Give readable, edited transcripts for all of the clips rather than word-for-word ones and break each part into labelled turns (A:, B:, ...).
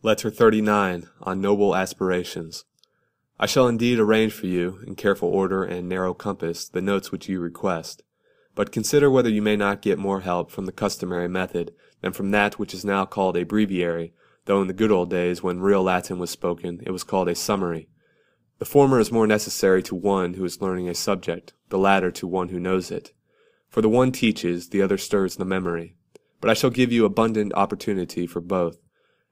A: Letter 39, on Noble Aspirations. I shall indeed arrange for you, in careful order and narrow compass, the notes which you request. But consider whether you may not get more help from the customary method than from that which is now called a breviary, though in the good old days, when real Latin was spoken, it was called a summary. The former is more necessary to one who is learning a subject, the latter to one who knows it. For the one teaches, the other stirs the memory. But I shall give you abundant opportunity for both.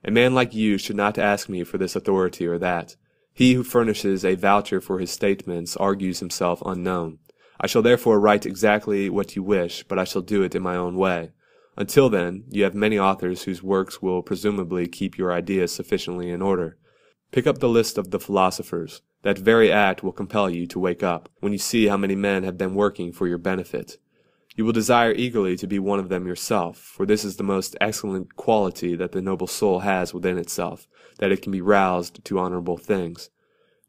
A: A man like you should not ask me for this authority or that. He who furnishes a voucher for his statements argues himself unknown. I shall therefore write exactly what you wish, but I shall do it in my own way. Until then, you have many authors whose works will presumably keep your ideas sufficiently in order. Pick up the list of the philosophers. That very act will compel you to wake up, when you see how many men have been working for your benefit. You will desire eagerly to be one of them yourself, for this is the most excellent quality that the noble soul has within itself, that it can be roused to honourable things.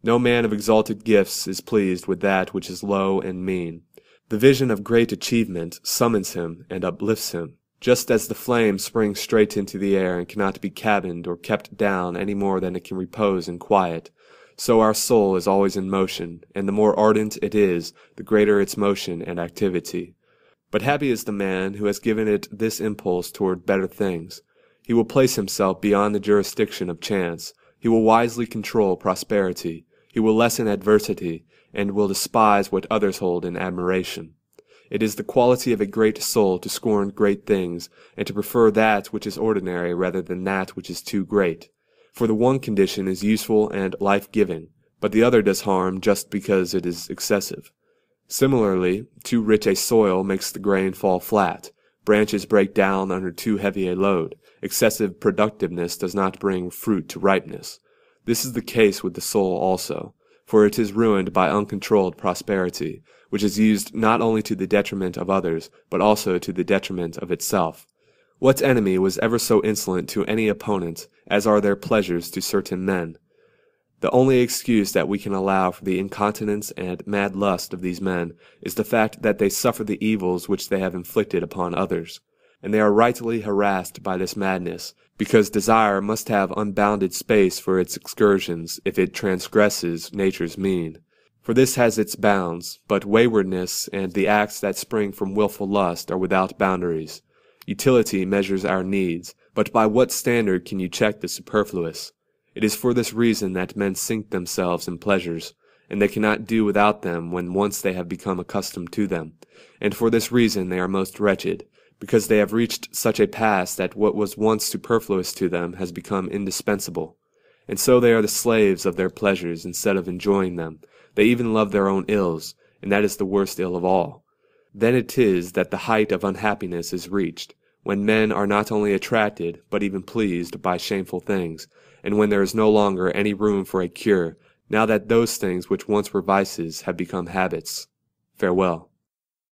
A: No man of exalted gifts is pleased with that which is low and mean. The vision of great achievement summons him and uplifts him, just as the flame springs straight into the air and cannot be cabined or kept down any more than it can repose in quiet. So our soul is always in motion, and the more ardent it is, the greater its motion and activity. But happy is the man who has given it this impulse toward better things. He will place himself beyond the jurisdiction of chance. He will wisely control prosperity. He will lessen adversity, and will despise what others hold in admiration. It is the quality of a great soul to scorn great things, and to prefer that which is ordinary rather than that which is too great. For the one condition is useful and life-giving, but the other does harm just because it is excessive. Similarly, too rich a soil makes the grain fall flat. Branches break down under too heavy a load. Excessive productiveness does not bring fruit to ripeness. This is the case with the soul also, for it is ruined by uncontrolled prosperity, which is used not only to the detriment of others, but also to the detriment of itself. What enemy was ever so insolent to any opponent, as are their pleasures to certain men? The only excuse that we can allow for the incontinence and mad lust of these men is the fact that they suffer the evils which they have inflicted upon others, and they are rightly harassed by this madness, because desire must have unbounded space for its excursions if it transgresses nature's mean. For this has its bounds, but waywardness and the acts that spring from wilful lust are without boundaries. Utility measures our needs, but by what standard can you check the superfluous? It is for this reason that men sink themselves in pleasures, and they cannot do without them when once they have become accustomed to them, and for this reason they are most wretched, because they have reached such a pass that what was once superfluous to them has become indispensable. And so they are the slaves of their pleasures instead of enjoying them. They even love their own ills, and that is the worst ill of all. Then it is that the height of unhappiness is reached, when men are not only attracted, but even pleased by shameful things, and when there is no longer any room for a cure, now that those things which once were vices have become habits. Farewell.